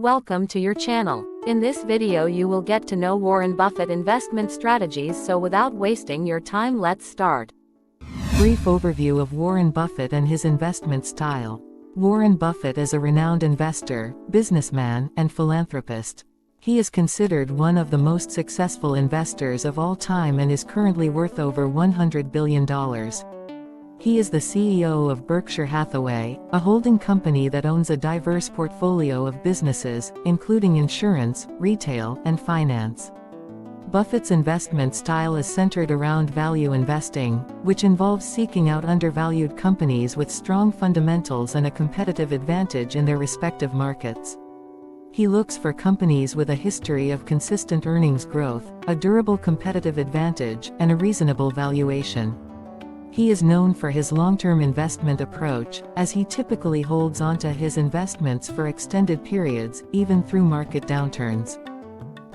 Welcome to your channel. In this video you will get to know Warren Buffett investment strategies, so without wasting your time, let's start. Brief overview of Warren Buffett and his investment style. Warren Buffett is a renowned investor, businessman, and philanthropist. He is considered one of the most successful investors of all time and is currently worth over $100 billion. He is the CEO of Berkshire Hathaway, a holding company that owns a diverse portfolio of businesses, including insurance, retail, and finance. Buffett's investment style is centered around value investing, which involves seeking out undervalued companies with strong fundamentals and a competitive advantage in their respective markets. He looks for companies with a history of consistent earnings growth, a durable competitive advantage, and a reasonable valuation. He is known for his long-term investment approach, as he typically holds onto his investments for extended periods, even through market downturns.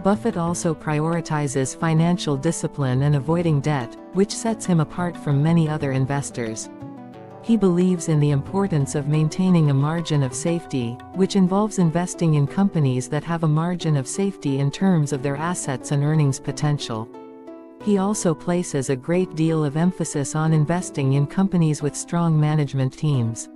Buffett also prioritizes financial discipline and avoiding debt, which sets him apart from many other investors. He believes in the importance of maintaining a margin of safety, which involves investing in companies that have a margin of safety in terms of their assets and earnings potential. He also places a great deal of emphasis on investing in companies with strong management teams.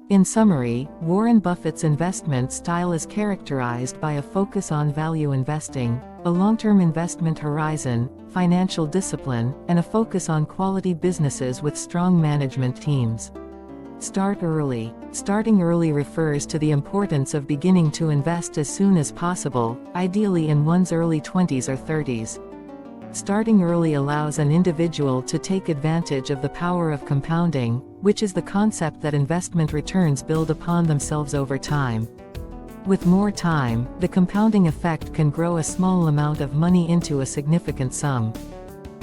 In summary, Warren Buffett's investment style is characterized by a focus on value investing, a long-term investment horizon, financial discipline, and a focus on quality businesses with strong management teams. Start early. Starting early refers to the importance of beginning to invest as soon as possible, ideally in one's early 20s or 30s. Starting early allows an individual to take advantage of the power of compounding, which is the concept that investment returns build upon themselves over time. With more time, the compounding effect can grow a small amount of money into a significant sum.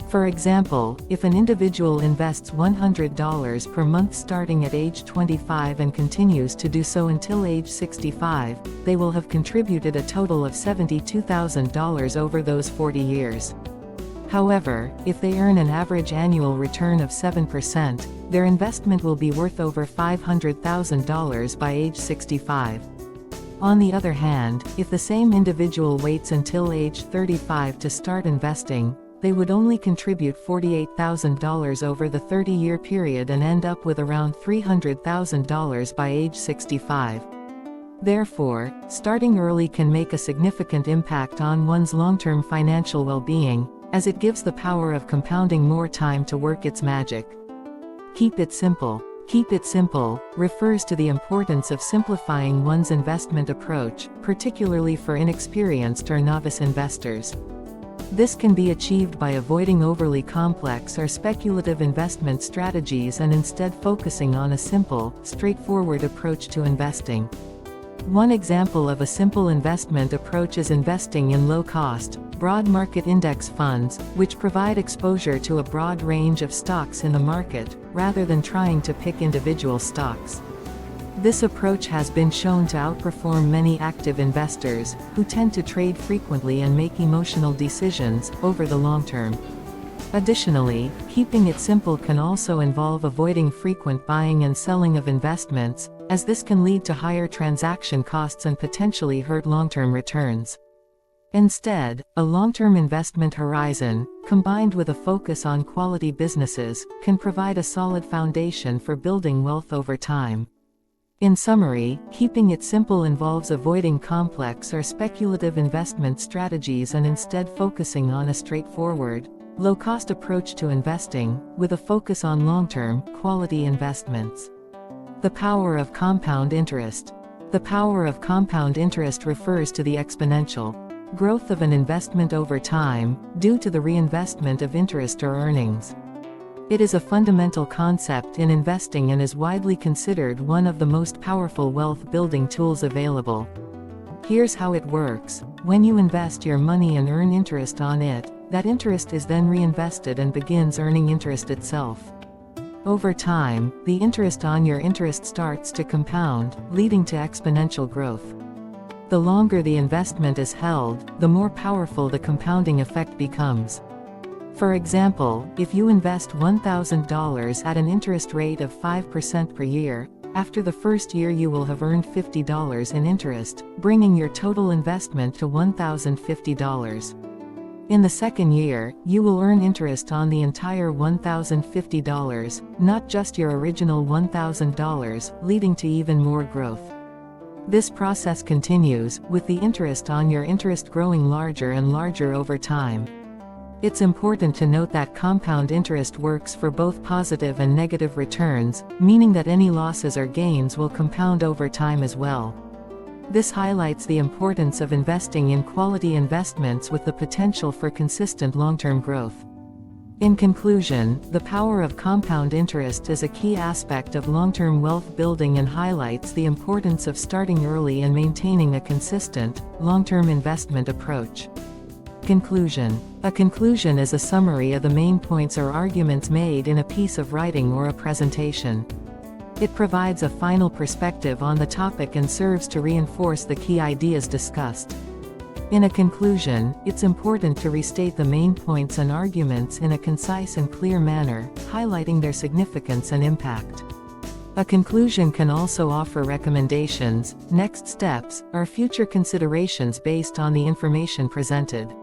For example, if an individual invests $100 per month starting at age 25 and continues to do so until age 65, they will have contributed a total of $72,000 over those 40 years. However, if they earn an average annual return of 7%, their investment will be worth over $500,000 by age 65. On the other hand, if the same individual waits until age 35 to start investing, they would only contribute $48,000 over the 30-year period and end up with around $300,000 by age 65. Therefore, starting early can make a significant impact on one's long-term financial well-being, as it gives the power of compounding more time to work its magic. Keep it simple. Keep it simple refers to the importance of simplifying one's investment approach, particularly for inexperienced or novice investors. This can be achieved by avoiding overly complex or speculative investment strategies and instead focusing on a simple, straightforward approach to investing. One example of a simple investment approach is investing in low-cost, broad market index funds, which provide exposure to a broad range of stocks in the market, rather than trying to pick individual stocks. This approach has been shown to outperform many active investors, who tend to trade frequently and make emotional decisions, over the long term. Additionally, keeping it simple can also involve avoiding frequent buying and selling of investments, as this can lead to higher transaction costs and potentially hurt long-term returns. Instead, a long-term investment horizon, combined with a focus on quality businesses, can provide a solid foundation for building wealth over time. In summary, keeping it simple involves avoiding complex or speculative investment strategies and instead focusing on a straightforward, low-cost approach to investing, with a focus on long-term, quality investments. The power of compound interest. The power of compound interest refers to the exponential growth of an investment over time, due to the reinvestment of interest or earnings. It is a fundamental concept in investing and is widely considered one of the most powerful wealth-building tools available. Here's how it works. When you invest your money and earn interest on it, that interest is then reinvested and begins earning interest itself. Over time, the interest on your interest starts to compound, leading to exponential growth. The longer the investment is held, the more powerful the compounding effect becomes. For example, if you invest $1,000 at an interest rate of 5% per year, After the first year you will have earned $50 in interest, bringing your total investment to $1,050. In the second year, you will earn interest on the entire $1,050, not just your original $1,000, leading to even more growth. This process continues, with the interest on your interest growing larger and larger over time. It's important to note that compound interest works for both positive and negative returns, meaning that any losses or gains will compound over time as well. This highlights the importance of investing in quality investments with the potential for consistent long-term growth. In conclusion, the power of compound interest is a key aspect of long-term wealth building and highlights the importance of starting early and maintaining a consistent, long-term investment approach. Conclusion. A conclusion is a summary of the main points or arguments made in a piece of writing or a presentation. It provides a final perspective on the topic and serves to reinforce the key ideas discussed. In a conclusion, it's important to restate the main points and arguments in a concise and clear manner, highlighting their significance and impact. A conclusion can also offer recommendations, next steps, or future considerations based on the information presented.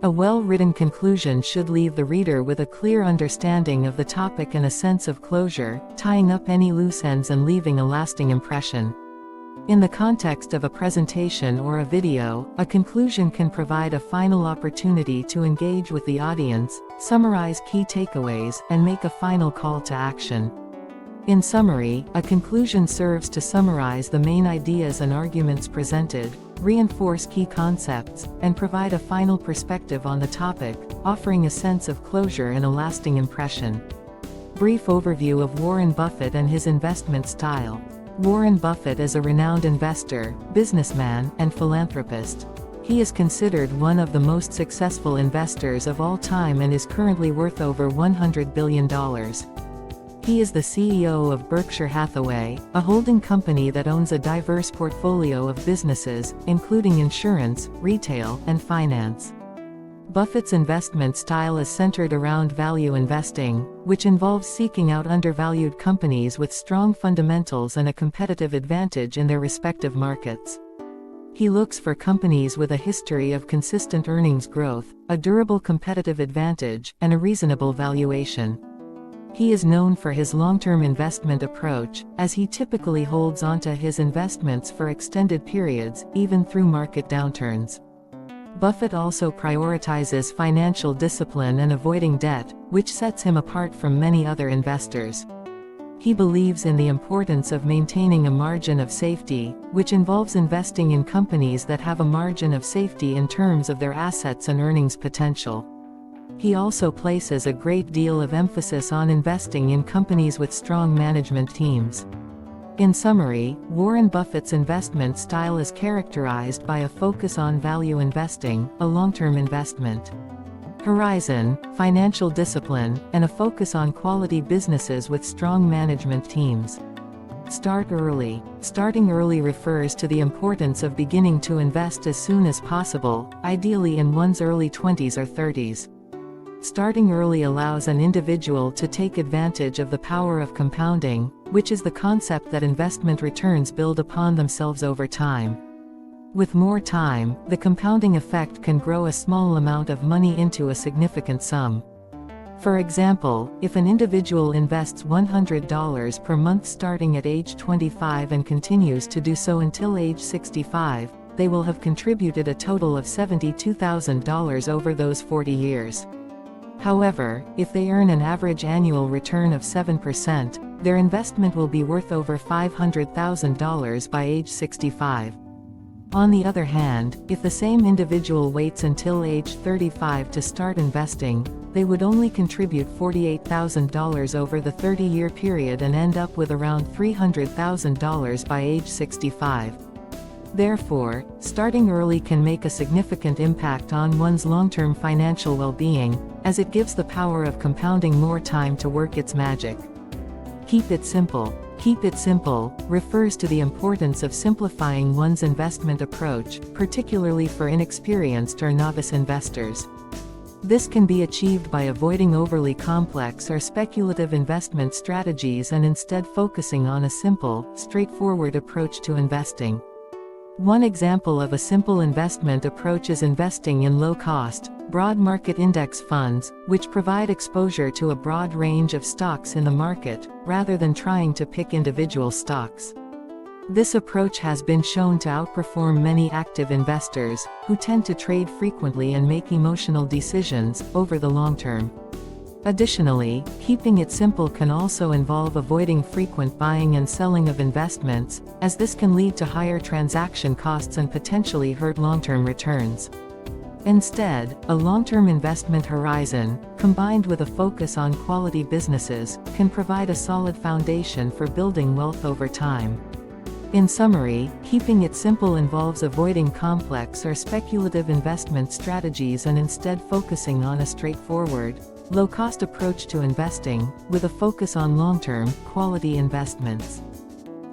A well-written conclusion should leave the reader with a clear understanding of the topic and a sense of closure, tying up any loose ends and leaving a lasting impression. In the context of a presentation or a video, a conclusion can provide a final opportunity to engage with the audience, summarize key takeaways, and make a final call to action. In summary, a conclusion serves to summarize the main ideas and arguments presented, reinforce key concepts, and provide a final perspective on the topic, offering a sense of closure and a lasting impression. Brief overview of Warren Buffett and his investment style. Warren Buffett is a renowned investor, businessman, and philanthropist. He is considered one of the most successful investors of all time and is currently worth over $100 billion. He is the CEO of Berkshire Hathaway, a holding company that owns a diverse portfolio of businesses, including insurance, retail, and finance. Buffett's investment style is centered around value investing, which involves seeking out undervalued companies with strong fundamentals and a competitive advantage in their respective markets. He looks for companies with a history of consistent earnings growth, a durable competitive advantage, and a reasonable valuation. He is known for his long-term investment approach, as he typically holds onto his investments for extended periods, even through market downturns. Buffett also prioritizes financial discipline and avoiding debt, which sets him apart from many other investors. He believes in the importance of maintaining a margin of safety, which involves investing in companies that have a margin of safety in terms of their assets and earnings potential. He also places a great deal of emphasis on investing in companies with strong management teams. In summary, Warren Buffett's investment style is characterized by a focus on value investing, a long-term investment horizon, financial discipline, and a focus on quality businesses with strong management teams. Start early. Starting early refers to the importance of beginning to invest as soon as possible, ideally in one's early 20s or 30s. Starting early allows an individual to take advantage of the power of compounding, which is the concept that investment returns build upon themselves over time. With more time, the compounding effect can grow a small amount of money into a significant sum. For example, if an individual invests $100 per month starting at age 25 and continues to do so until age 65, they will have contributed a total of $72,000 over those 40 years. However, if they earn an average annual return of 7%, their investment will be worth over $500,000 by age 65. On the other hand, if the same individual waits until age 35 to start investing, they would only contribute $48,000 over the 30-year period and end up with around $300,000 by age 65. Therefore, starting early can make a significant impact on one's long-term financial well-being, as it gives the power of compounding more time to work its magic. Keep it simple. Keep it simple refers to the importance of simplifying one's investment approach, particularly for inexperienced or novice investors. This can be achieved by avoiding overly complex or speculative investment strategies and instead focusing on a simple, straightforward approach to investing. One example of a simple investment approach is investing in low-cost, broad market index funds, which provide exposure to a broad range of stocks in the market, rather than trying to pick individual stocks. This approach has been shown to outperform many active investors, who tend to trade frequently and make emotional decisions, over the long term. Additionally, keeping it simple can also involve avoiding frequent buying and selling of investments, as this can lead to higher transaction costs and potentially hurt long-term returns. Instead, a long-term investment horizon, combined with a focus on quality businesses, can provide a solid foundation for building wealth over time. In summary, keeping it simple involves avoiding complex or speculative investment strategies and instead focusing on a straightforward, low-cost approach to investing, with a focus on long-term, quality investments.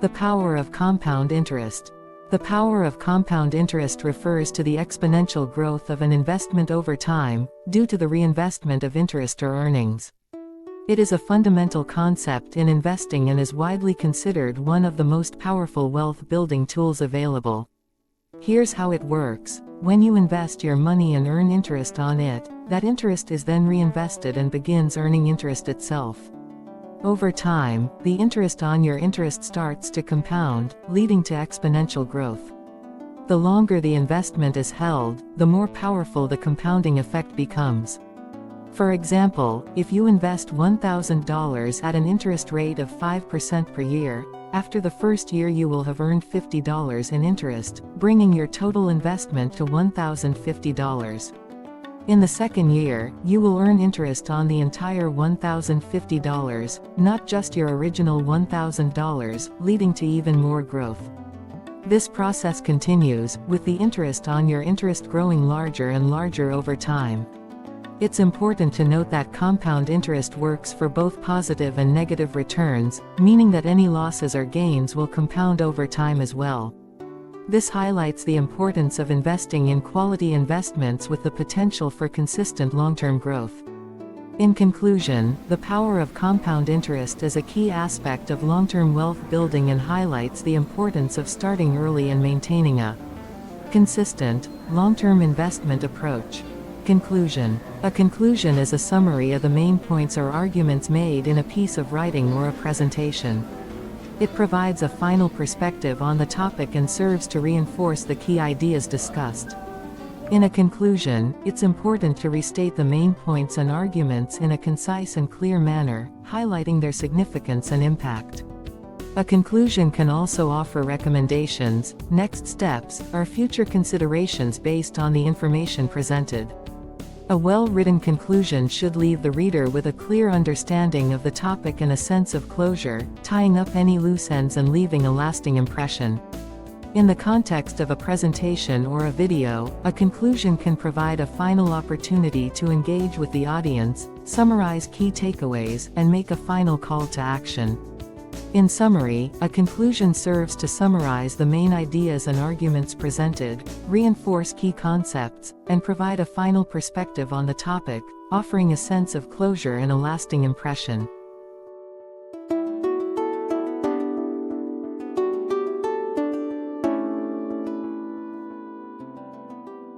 The power of compound interest. The power of compound interest refers to the exponential growth of an investment over time, due to the reinvestment of interest or earnings. It is a fundamental concept in investing and is widely considered one of the most powerful wealth-building tools available. Here's how it works. When you invest your money and earn interest on it, that interest is then reinvested and begins earning interest itself. Over time, the interest on your interest starts to compound, leading to exponential growth. The longer the investment is held, the more powerful the compounding effect becomes. For example, if you invest $1,000 at an interest rate of 5% per year, after the first year you will have earned $50 in interest, bringing your total investment to $1,050. In the second year, you will earn interest on the entire $1,050, not just your original $1,000, leading to even more growth. This process continues, with the interest on your interest growing larger and larger over time. It's important to note that compound interest works for both positive and negative returns, meaning that any losses or gains will compound over time as well. This highlights the importance of investing in quality investments with the potential for consistent long-term growth. In conclusion, the power of compound interest is a key aspect of long-term wealth building and highlights the importance of starting early and maintaining a consistent, long-term investment approach. Conclusion. A conclusion is a summary of the main points or arguments made in a piece of writing or a presentation. It provides a final perspective on the topic and serves to reinforce the key ideas discussed. In a conclusion, it's important to restate the main points and arguments in a concise and clear manner, highlighting their significance and impact. A conclusion can also offer recommendations, next steps, or future considerations based on the information presented. A well-written conclusion should leave the reader with a clear understanding of the topic and a sense of closure, tying up any loose ends and leaving a lasting impression. In the context of a presentation or a video, a conclusion can provide a final opportunity to engage with the audience, summarize key takeaways, and make a final call to action. In summary, a conclusion serves to summarize the main ideas and arguments presented, reinforce key concepts, and provide a final perspective on the topic, offering a sense of closure and a lasting impression.